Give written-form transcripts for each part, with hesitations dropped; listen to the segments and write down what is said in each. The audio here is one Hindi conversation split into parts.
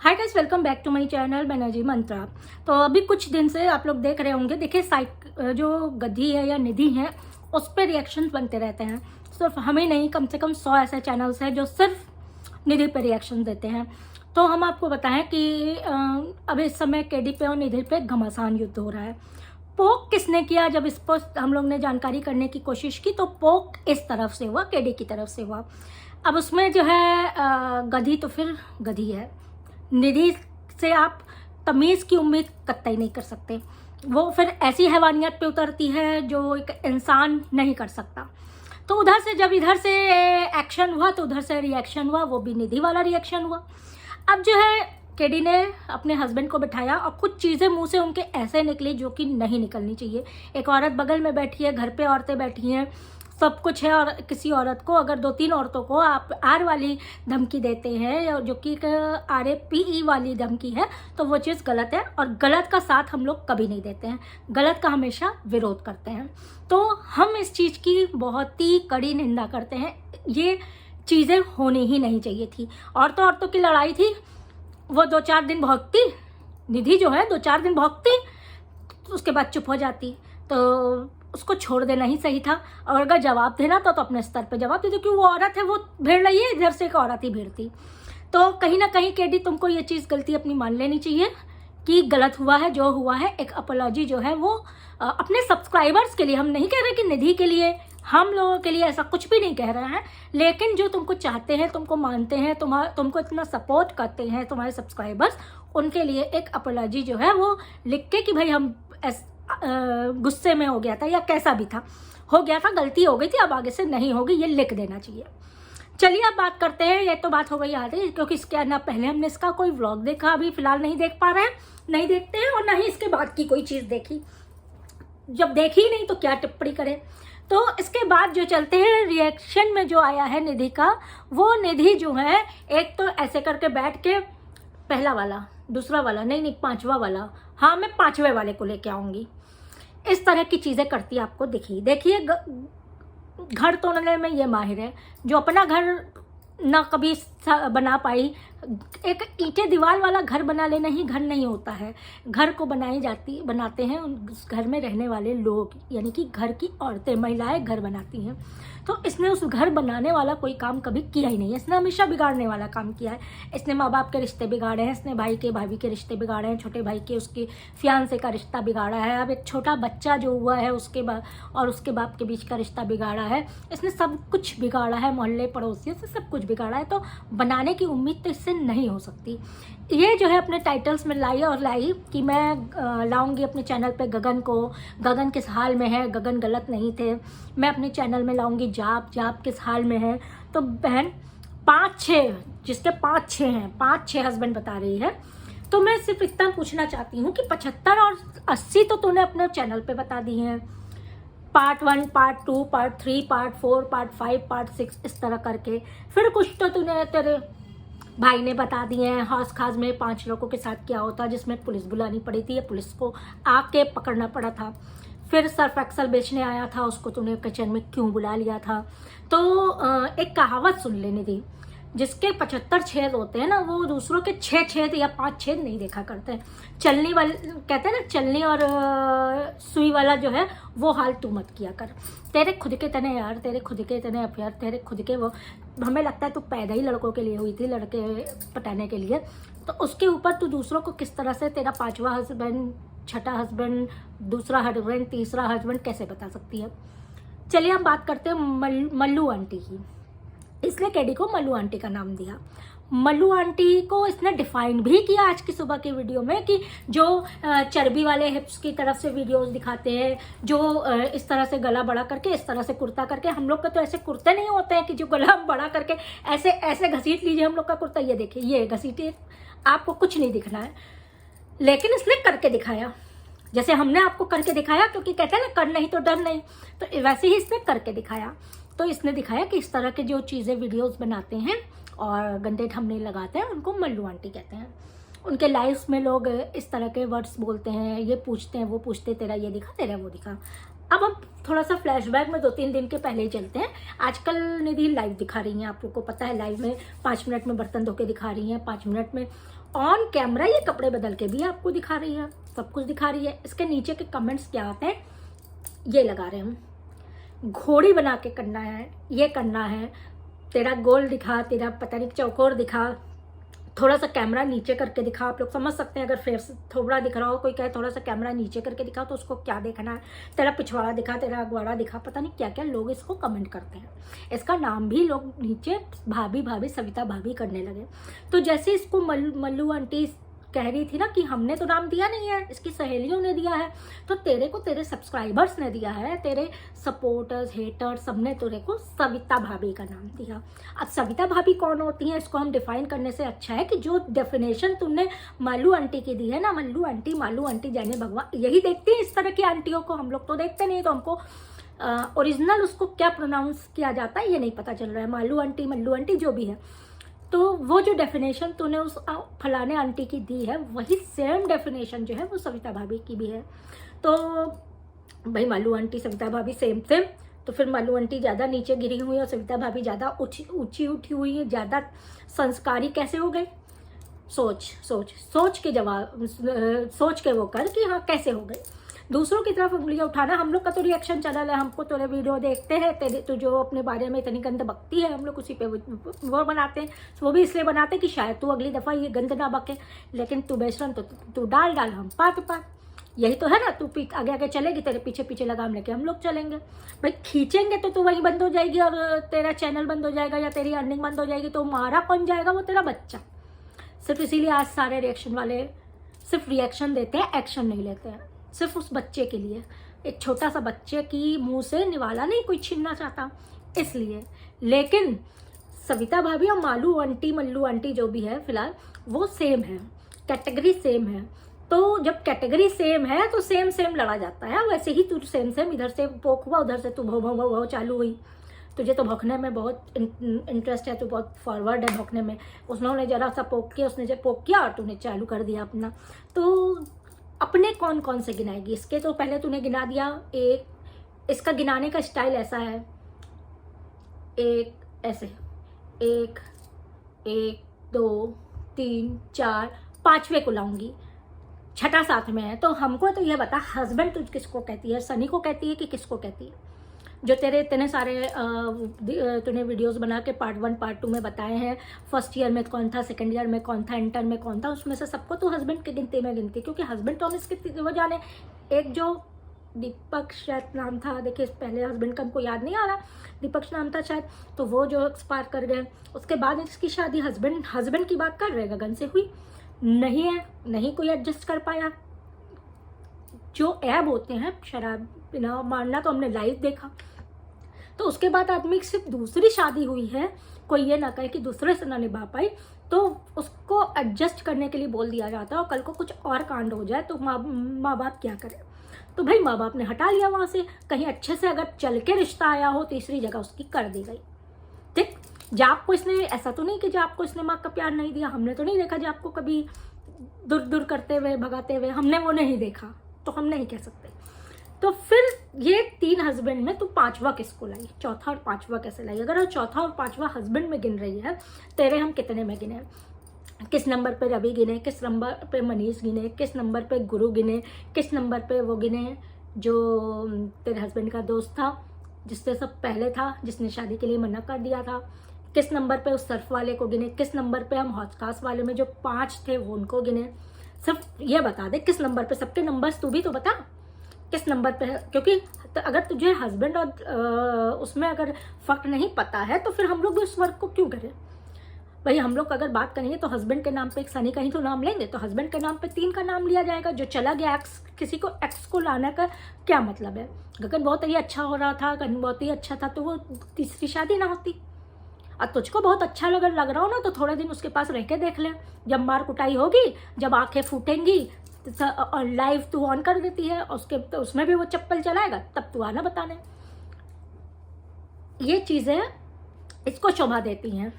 Hi guys, welcome back to my channel Banerjee Mantra. तो अभी कुछ दिन से आप लोग देख रहे होंगे, देखिए जो गधी है या निधि है उस पर रिएक्शंस बनते रहते हैं। सिर्फ हमें नहीं, कम से कम 100 ऐसे चैनल्स हैं जो सिर्फ निधि पे रिएक्शन देते हैं। तो हम आपको बताएं कि अभी इस समय केडी पे और निधि पे घमासान युद्ध हो रहा है। पोक किसने किया? जब इस पर हम लोग ने जानकारी करने की कोशिश की तो पोक इस तरफ से हुआ, केडी की तरफ से हुआ। अब उसमें जो है गधी तो फिर गधी है, निधि से आप तमीज़ की उम्मीद कतई नहीं कर सकते। वो फिर ऐसी हैवानियत पे उतरती है जो एक इंसान नहीं कर सकता। तो उधर से जब इधर से एक्शन हुआ तो उधर से रिएक्शन हुआ, वो भी निधि वाला रिएक्शन हुआ। अब जो है केडी ने अपने हस्बैंड को बिठाया और कुछ चीज़ें मुंह से उनके ऐसे निकली जो कि नहीं निकलनी चाहिए। एक औरत बगल में बैठी है, घर पे औरतें बैठी हैं, सब कुछ है, और किसी औरत को अगर 2-3 औरतों को आप आर वाली धमकी देते हैं जो कि RAPE वाली धमकी है तो वो चीज़ गलत है, और गलत का साथ हम लोग कभी नहीं देते हैं, गलत का हमेशा विरोध करते हैं। तो हम इस चीज़ की बहुत ही कड़ी निंदा करते हैं। ये चीज़ें होनी ही नहीं चाहिए थी। औरतों की लड़ाई थी, वो 2-4 दिन भौंकती, निधि जो है 2-4 दिन भौंकती, उसके बाद चुप हो जाती, तो उसको छोड़ देना ही सही था। और अगर जवाब देना तो अपने स्तर पे जवाब दे दो, क्योंकि वो औरत है, वो भिड़ रही है, इधर से एक औरत ही भिड़ती। तो कहीं ना कहीं केडी तुमको ये चीज़ गलती अपनी मान लेनी चाहिए कि गलत हुआ है, जो हुआ है। एक अपॉलॉजी जो है वो अपने सब्सक्राइबर्स के लिए, हम नहीं कह रहे कि निधि के लिए, हम लोगों के लिए ऐसा कुछ भी नहीं कह रहे हैं, लेकिन जो तुमको चाहते हैं, तुमको मानते हैं, तुमको इतना सपोर्ट करते हैं तुम्हारे सब्सक्राइबर्स, उनके लिए एक अपॉलॉजी जो है वो लिख के कि भाई हम गुस्से में हो गया था या कैसा भी था, हो गया था, गलती हो गई थी, अब आगे से नहीं होगी, ये लिख देना चाहिए। चलिए अब बात करते हैं। ये तो बात हो गई आधी, क्योंकि इसके ना पहले हमने इसका कोई व्लॉग देखा, अभी फिलहाल नहीं देख पा रहे हैं, नहीं देखते हैं, और ना ही इसके बाद की कोई चीज़ देखी। जब देखी नहीं तो क्या टिप्पणी करें। तो इसके बाद जो चलते हैं रिएक्शन में जो आया है निधि का, वो निधि जो है एक तो ऐसे करके बैठ के, पहला वाला, दूसरा वाला, नहीं 5वां वाला, हाँ मैं 5वें वाले को लेके आऊंगी, इस तरह की चीज़ें करती आपको देखिए। घर तोड़ने में ये माहिर है, जो अपना घर ना कभी बना पाई। एक ईंटें दीवार वाला घर बना लेना ही घर नहीं होता है, घर को बनाते हैं उस घर में रहने वाले लोग, यानी कि घर की औरतें, महिलाएं घर बनाती हैं। तो इसने उस घर बनाने वाला कोई काम कभी किया ही नहीं है, इसने हमेशा बिगाड़ने वाला काम किया है। इसने माँ बाप के रिश्ते बिगाड़े हैं, इसने भाई के भाभी के रिश्ते बिगाड़े हैं, छोटे भाई के उसके फियांसे का रिश्ता बिगाड़ा है, अब एक छोटा बच्चा जो हुआ है उसके और उसके बाप के बीच का रिश्ता बिगाड़ा है। इसने सब कुछ बिगाड़ा है, मोहल्ले पड़ोसियों से सब कुछ बिगाड़ा है। तो बनाने की उम्मीद तो इससे नहीं हो सकती। ये जो है अपने टाइटल्स में लाई कि मैं लाऊंगी अपने चैनल पे गगन को, गगन किस हाल में है, गगन गलत नहीं थे, मैं अपने चैनल में लाऊंगी जाप किस हाल में है। तो बहन 5-6, जिसके 5-6 हैं, 5-6 हस्बैंड बता रही है, तो मैं सिर्फ इतना पूछना चाहती हूँ कि 75 और 80 तो तूने अपने चैनल पे बता दी हैं, part 1, part 2, part 3, part 4, part 5, part 6, इस तरह करके। फिर कुछ तो तूने तेरे भाई ने बता दिए हैं, हौस खास में 5 लोगों के साथ क्या होता, जिसमें पुलिस बुलानी पड़ी थी या पुलिस को आके पकड़ना पड़ा था। फिर सर्फ एक्सल बेचने आया था, उसको तूने किचन में क्यों बुला लिया था। तो एक कहावत सुन लेनी थी, जिसके 75 छेद होते हैं ना, वो दूसरों के 6 छेद या 5 छेद नहीं देखा करते हैं। चलनी वाले कहते हैं ना, चलनी और सुई वाला जो है वो हाल तू मत किया कर। तेरे खुद के तने यार, तेरे खुद के तने अफेयर, तेरे खुद के वो, हमें लगता है तू पैदा ही लड़कों के लिए हुई थी, लड़के पटाने के लिए। तो उसके ऊपर तू दूसरों को किस तरह से तेरा 5वां हस्बैंड, 6ठा हस्बैंड, दूसरा हस्बैंड, तीसरा हस्बैंड कैसे बता सकती है। चलिए हम बात करते हैं मल्लू आंटी की। इसलिए केडी को मल्लू आंटी का नाम दिया। मल्लू आंटी को इसने डिफाइन भी किया आज की सुबह की वीडियो में, कि जो चर्बी वाले हिप्स की तरफ से वीडियोस दिखाते हैं, जो इस तरह से गला बड़ा करके, इस तरह से कुर्ता करके, हम लोग का तो ऐसे कुर्ते नहीं होते हैं कि जो गला बड़ा करके ऐसे ऐसे घसीट लीजिए हम लोग का कुर्ता, ये देखिए, ये घसीटे, आपको कुछ नहीं दिखना है। लेकिन इसने करके दिखाया, जैसे हमने आपको करके दिखाया, क्योंकि कहते हैं ना कर नहीं तो डर नहीं, तो वैसे ही इसने करके दिखाया। तो इसने दिखाया कि इस तरह के जो चीज़ें वीडियोस बनाते हैं और गंदे थंबनेल लगाते हैं, उनको मल्लू आंटी कहते हैं। उनके लाइव्स में लोग इस तरह के वर्ड्स बोलते हैं, ये पूछते हैं, वो पूछते, तेरा ये दिखा, तेरा वो दिखा। अब हम थोड़ा सा फ्लैशबैक में 2-3 दिन के पहले ही चलते हैं। आजकल निधि लाइव दिखा रही हैं, आप लोग को पता है, लाइव में 5 मिनट में बर्तन धो के दिखा रही हैं, 5 मिनट में ऑन कैमरा ये कपड़े बदल के भी आपको दिखा रही है, सब कुछ दिखा रही है। इसके नीचे के कमेंट्स क्या आते हैं, ये लगा रहे हम, घोड़ी बना के करना है, ये करना है, तेरा गोल दिखा, तेरा पता नहीं चौकोर दिखा, थोड़ा सा कैमरा नीचे करके दिखा। आप लोग समझ सकते हैं, अगर फेस थोड़ा दिख रहा हो, कोई कहे थोड़ा सा कैमरा नीचे करके दिखा तो उसको क्या देखना है, तेरा पिछवाड़ा दिखा, तेरा अगवाड़ा दिखा, पता नहीं क्या क्या लोग इसको कमेंट करते हैं। इसका नाम भी लोग नीचे भाभी भाभी सविता भाभी करने लगे। तो जैसे इसको मल्लू आंटी कह रही थी ना कि हमने तो नाम दिया नहीं है, इसकी सहेलियों ने दिया है, तो तेरे को तेरे सब्सक्राइबर्स ने दिया है, तेरे सपोर्टर्स हेटर्स सबने तेरे को सविता भाभी का नाम दिया। अब सविता भाभी कौन होती है, इसको हम डिफाइन करने से अच्छा है कि जो डेफिनेशन तुमने मालू आंटी की दी है ना, मल्लू आंटी मालू आंटी जाने भगवान, यही देखती है इस तरह की आंटियों को, हम लोग तो देखते नहीं, तो हमको ओरिजिनल उसको क्या प्रोनाउंस किया जाता है ये नहीं पता चल रहा है, मालू आंटी मल्लू आंटी जो भी है। तो वो जो डेफिनेशन तूने उस फलाने आंटी की दी है, वही सेम डेफिनेशन जो है वो सविता भाभी की भी है। तो भाई मालू आंटी सविता भाभी सेम सेम, तो फिर मालू आंटी ज़्यादा नीचे गिरी हुई और सविता भाभी ज़्यादा ऊंची उठी हुई है, ज़्यादा संस्कारी कैसे हो गई? सोच के जवाब, सोच के वो कर कि हाँ कैसे हो गए। दूसरों की तरफ उंगलियां उठाना, हम लोग का तो रिएक्शन चैनल है, हमको तेरे वीडियो देखते हैं, तेरे तो जो अपने बारे में इतनी गंद बकती है, हम लोग उसी पे वो बनाते हैं। वो भी इसलिए बनाते हैं कि शायद तू अगली दफ़ा ये गंद ना बके, लेकिन तू बेशरम, तो तू डाल हम पात, यही तो है ना। तू आगे आगे चलेगी, तेरे पीछे पीछे लगाम लेके हम लोग चलेंगे। भाई खींचेंगे तो तू वहीं बंद हो जाएगी और तेरा चैनल बंद हो जाएगा या तेरी अर्निंग बंद हो जाएगी, तो मारा कौन जाएगा? वो तेरा बच्चा। सिर्फ इसीलिए आज सारे रिएक्शन वाले सिर्फ रिएक्शन देते हैं, एक्शन नहीं लेते हैं, सिर्फ उस बच्चे के लिए। एक छोटा सा बच्चे की मुंह से निवाला नहीं कोई छीनना चाहता इसलिए। लेकिन सविता भाभी और मालू आंटी मल्लू आंटी जो भी है फिलहाल वो सेम है, कैटेगरी सेम है। तो जब कैटेगरी सेम है तो सेम सेम लड़ा जाता है। वैसे ही तू सेम सेम इधर से पोक हुआ, उधर से तू भौ भौ भौ भौ चालू हुई। तुझे तो भौंकने में बहुत इंटरेस्ट है, तू बहुत फॉरवर्ड है भौंकने में। उसने जरा सा पोक किया, उसने जब पोक किया और तूने चालू कर दिया अपना। तो अपने कौन कौन से गिनाएगी? इसके तो पहले तूने गिना दिया। एक इसका गिनाने का स्टाइल ऐसा है, एक ऐसे, एक एक 2 3 4 5वें को लाऊंगी, छठा साथ में है। तो हमको तो यह बता, हस्बैंड तुझ किसको कहती है? सनी को कहती है कि किसको कहती है? जो तेरे इतने सारे तूने वीडियोस बना के पार्ट 1 पार्ट 2 में बताए हैं, फर्स्ट ईयर में कौन था, सेकंड ईयर में कौन था, इंटर में कौन था, उसमें से सबको तो हस्बैंड की गिनती में गिनती, क्योंकि हस्बैंड तो हम इसके वो जाने। एक जो दीपक शायद नाम था, देखिए पहले हस्बैंड का हमको याद नहीं आ रहा, दीपक नाम था शायद, तो वो जो एक्सपायर कर गए, उसके बाद इसकी शादी हस्बैंड की बात कर रहे गगन से हुई नहीं है, नहीं कोई एडजस्ट कर पाया। जो ऐब होते हैं शराब बिना मारना, तो हमने लाइव देखा। तो उसके बाद आदमी की सिर्फ दूसरी शादी हुई है, कोई ये ना कहे कि दूसरे से ना निभा पाई, तो उसको एडजस्ट करने के लिए बोल दिया जाता है। और कल को कुछ और कांड हो जाए तो माँ बाप क्या करे? तो भाई माँ बाप ने हटा लिया वहाँ से। कहीं अच्छे से अगर चल के रिश्ता आया हो, तीसरी जगह उसकी कर दी गई। ठीक, जाप को इसने, ऐसा तो नहीं कि जाप को इसने माँ का प्यार नहीं दिया, हमने तो नहीं देखा जाप को कभी दूर दूर करते हुए भगाते हुए, हमने वो नहीं देखा, तो हम नहीं कह सकते। तो फिर ये 3 हस्बैंड में तू 5वां किसको लाई? चौथा और 5वां कैसे लाई? अगर चौथा और 5वां हस्बैंड में गिन रही है, तेरे हम कितने में गिने? किस नंबर पे रवि गिने, किस नंबर पे मनीष गिने, किस नंबर पे गुरु गिने, किस नंबर पे वो गिने जो तेरे हस्बैंड का दोस्त था, जिससे सब पहले था, जिसने शादी के लिए मना कर दिया था, किस नंबर पे उस सर्फ वाले को गिने, किस नंबर पे हम हॉटकास्ट वाले में जो 5 थे वो उनको गिने। सिर्फ ये बता दे किस नंबर पे, सबके नंबर्स तू भी तो बता किस नंबर पे है। क्योंकि तो अगर तुझे हस्बैंड और उसमें अगर फर्क नहीं पता है तो फिर हम लोग भी उस वर्क को क्यों करें? भाई हम लोग अगर बात करेंगे तो हस्बैंड के नाम पे एक सनी का ही तो नाम लेंगे, तो हस्बैंड के नाम पे 3 का नाम लिया जाएगा। जो चला गया एक्स, किसी को एक्स को लाने का क्या मतलब है? गगन बहुत ही अच्छा हो रहा था, गगन बहुत ही अच्छा था, तो वो तीसरी शादी ना होती। और तुझको बहुत अच्छा लग रहा हो ना, तो थोड़े दिन उसके पास रह के देख ले। जब मार कुटाई होगी, जब आंखें फूटेंगी, लाइव तू ऑन कर देती है, उसके तो उसमें भी वो चप्पल चलाएगा, तब तू आना बताने। ये चीजें इसको शोभा देती हैं।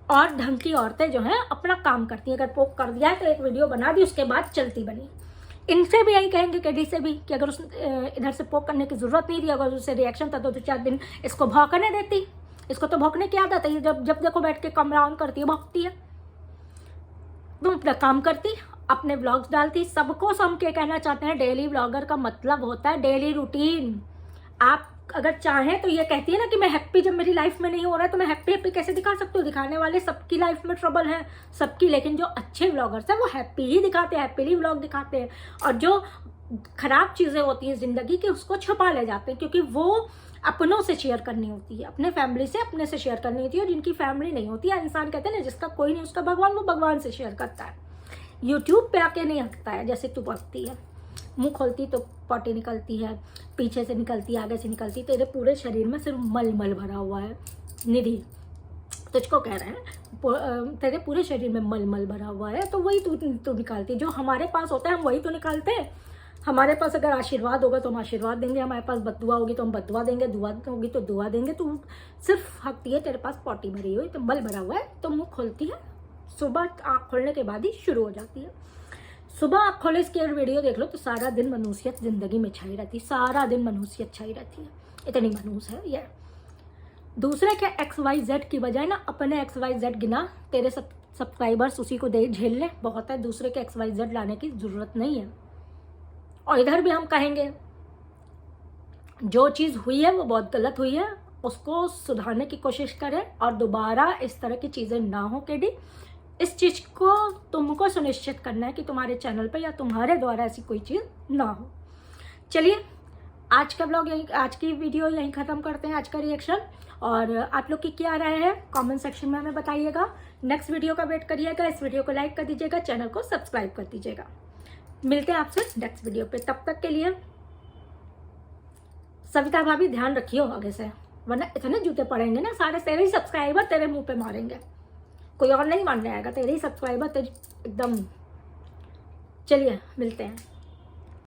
और ढंग की औरतें जो हैं अपना काम करती हैं। अगर पोक कर दिया है तो एक वीडियो बना दी, उसके बाद चलती बनी। इनसे भी यही कहेंगे, केडी से भी, कि अगर उस इधर से पोक करने की जरूरत नहीं थी, अगर उससे रिएक्शन था तो 2-4 दिन इसको भौंकने देती। इसको तो भौंकने की आदत है, जब देखो बैठ के कमरा ऑन करती है भौंकती है। तुम अपना काम करती, अपने व्लॉग्स डालती, सबको हम क्या कहना चाहते हैं, डेली व्लॉगर का मतलब होता है डेली रूटीन। आप अगर चाहें तो ये कहती है ना कि मैं हैप्पी, जब मेरी लाइफ में नहीं हो रहा है तो मैं हैप्पी कैसे दिखा सकती हूँ। दिखाने वाले सबकी लाइफ में ट्रबल है, सबकी, लेकिन जो अच्छे व्लॉगर्स हैं वो हैप्पी ही दिखाते हैं, हैप्पीली व्लॉग दिखाते हैं। और जो खराब चीज़ें होती हैं ज़िंदगी की उसको छुपा ले जाते हैं, क्योंकि वो अपनों से शेयर करनी होती है, अपने फैमिली से अपने से शेयर करनी होती है। और जिनकी फैमिली नहीं होती है, इंसान कहते हैं ना जिसका कोई नहीं उसका भगवान, वो भगवान से शेयर करता है। यूट्यूब पे आके नहीं हकता है, जैसे तू बकती है, मुंह खोलती तो पॉटी निकलती है, पीछे से निकलती है, आगे से निकलती, तेरे पूरे शरीर में सिर्फ मल मल भरा हुआ है। निधि तुझको कह रहे हैं, तेरे पूरे शरीर में मल मल भरा हुआ है, तो वही तू निकालती। जो हमारे पास होता है हम वही तो निकालते हैं। हमारे पास अगर आशीर्वाद होगा तो हम आशीर्वाद देंगे, हमारे पास बददुआ होगी तो हम बददुआ देंगे, दुआ होगी तो दुआ देंगे। तू सिर्फ हकती है, तेरे पास पॉटी भरी हुई, तो मल भरा हुआ है, तो मुँह खोलती है, सुबह आँख खोलने के बाद ही शुरू हो जाती है। सुबह आँख खोले इसकी अगर वीडियो देख लो तो सारा दिन मनुष्यत जिंदगी में छाई रहती है, सारा दिन मनुष्यत छाई रहती है, इतनी मनुष्य है ये। दूसरे के XYZ की बजाय ना अपने XYZ गिना, तेरे सब्सक्राइबर्स उसी को दे झेल ले, बहुत है। दूसरे के XYZ लाने की जरूरत नहीं है। और इधर भी हम कहेंगे जो चीज़ हुई है वो बहुत गलत हुई है, उसको सुधारने की कोशिश करें और दोबारा इस तरह की चीज़ें ना हो। केडी, इस चीज़ को तुमको सुनिश्चित करना है कि तुम्हारे चैनल पे या तुम्हारे द्वारा ऐसी कोई चीज़ ना हो। चलिए आज का ब्लॉग यहीं, आज की वीडियो यहीं ख़त्म करते हैं, आज का रिएक्शन। और आप लोग की क्या राय है कमेंट सेक्शन में हमें बताइएगा। नेक्स्ट वीडियो का वेट करिएगा, इस वीडियो को लाइक कर दीजिएगा, चैनल को सब्सक्राइब कर दीजिएगा। मिलते हैं आपसे नेक्स्ट वीडियो पे, तब तक के लिए सविता भाभी ध्यान रखियो आगे से, वरना इतने जूते पड़ेंगे ना, सारे तेरे ही सब्सक्राइबर तेरे मुंह पे मारेंगे, कोई और नहीं मानने आएगा, तेरे ही सब्सक्राइबर तेरे एकदम। चलिए मिलते हैं।